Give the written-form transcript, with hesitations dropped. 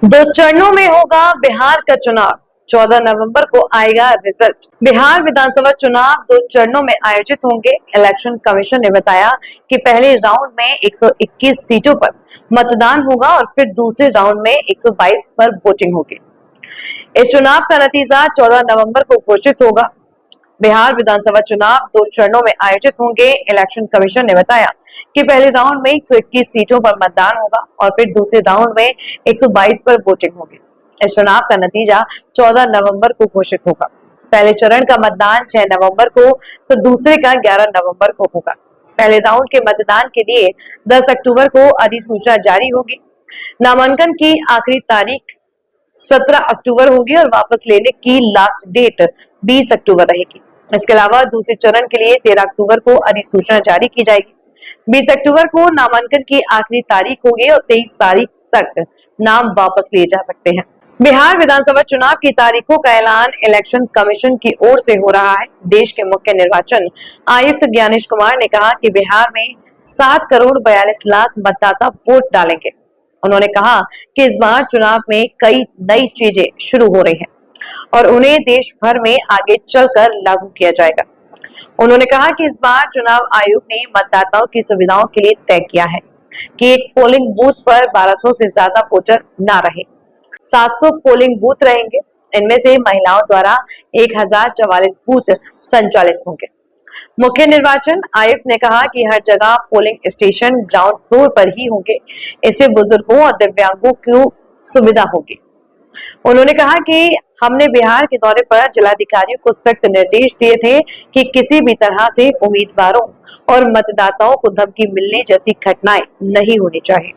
दो चरणों में होगा बिहार का चुनाव, 14 नवंबर को आएगा रिजल्ट। बिहार विधानसभा चुनाव 2 चरणों में आयोजित होंगे। इलेक्शन कमीशन ने बताया कि पहले राउंड में 121 सीटों पर मतदान होगा और फिर दूसरे राउंड में 122 पर वोटिंग होगी। इस चुनाव का नतीजा 14 नवंबर को घोषित होगा। बिहार विधानसभा चुनाव 2 चरणों में आयोजित होंगे। इलेक्शन कमीशन ने बताया कि पहले राउंड में 121 सीटों पर मतदान होगा और फिर दूसरे राउंड में 122 पर वोटिंग होगी। इस चुनाव का नतीजा 14 नवंबर को घोषित होगा। पहले चरण का मतदान 6 नवंबर को तो दूसरे का 11 नवंबर को होगा। पहले राउंड के मतदान के लिए 10 अक्टूबर को अधिसूचना जारी होगी। नामांकन की आखिरी तारीख 17 अक्टूबर होगी और वापस लेने की लास्ट डेट 20 अक्टूबर रहेगी। इसके अलावा दूसरे चरण के लिए 13 अक्टूबर को अधिसूचना जारी की जाएगी। 20 अक्टूबर को नामांकन की आखिरी तारीख होगी और 23 तारीख तक नाम वापस लिए जा सकते हैं। बिहार विधानसभा चुनाव की तारीखों का ऐलान इलेक्शन कमीशन की ओर से हो रहा है। देश के मुख्य निर्वाचन आयुक्त ज्ञानेश कुमार ने कहा कि बिहार में 7 करोड़ 42 लाख मतदाता वोट डालेंगे। उन्होंने कहा कि इस बार चुनाव में कई नई चीजें शुरू हो रही हैं और उन्हें देश भर में आगे चलकर लागू किया जाएगा। उन्होंने कहा कि इस बार चुनाव आयोग ने मतदाताओं की सुविधाओं के लिए तय किया है कि एक पोलिंग बूथ पर 1200 से ज्यादा वोटर ना रहे। 700 पोलिंग बूथ रहेंगे। इनमें से महिलाओं द्वारा 1044 बूथ संचालित होंगे। मुख्य निर्वाचन आयुक्त ने कहा कि हर जगह पोलिंग स्टेशन ग्राउंड फ्लोर पर ही होंगे। इससे बुजुर्गों और दिव्यांगों को सुविधा होगी। उन्होंने कहा कि हमने बिहार के दौरे पर जिलाधिकारियों को सख्त निर्देश दिए थे कि किसी भी तरह से उम्मीदवारों और मतदाताओं को धमकी मिलने जैसी घटनाएं नहीं होनी चाहिए।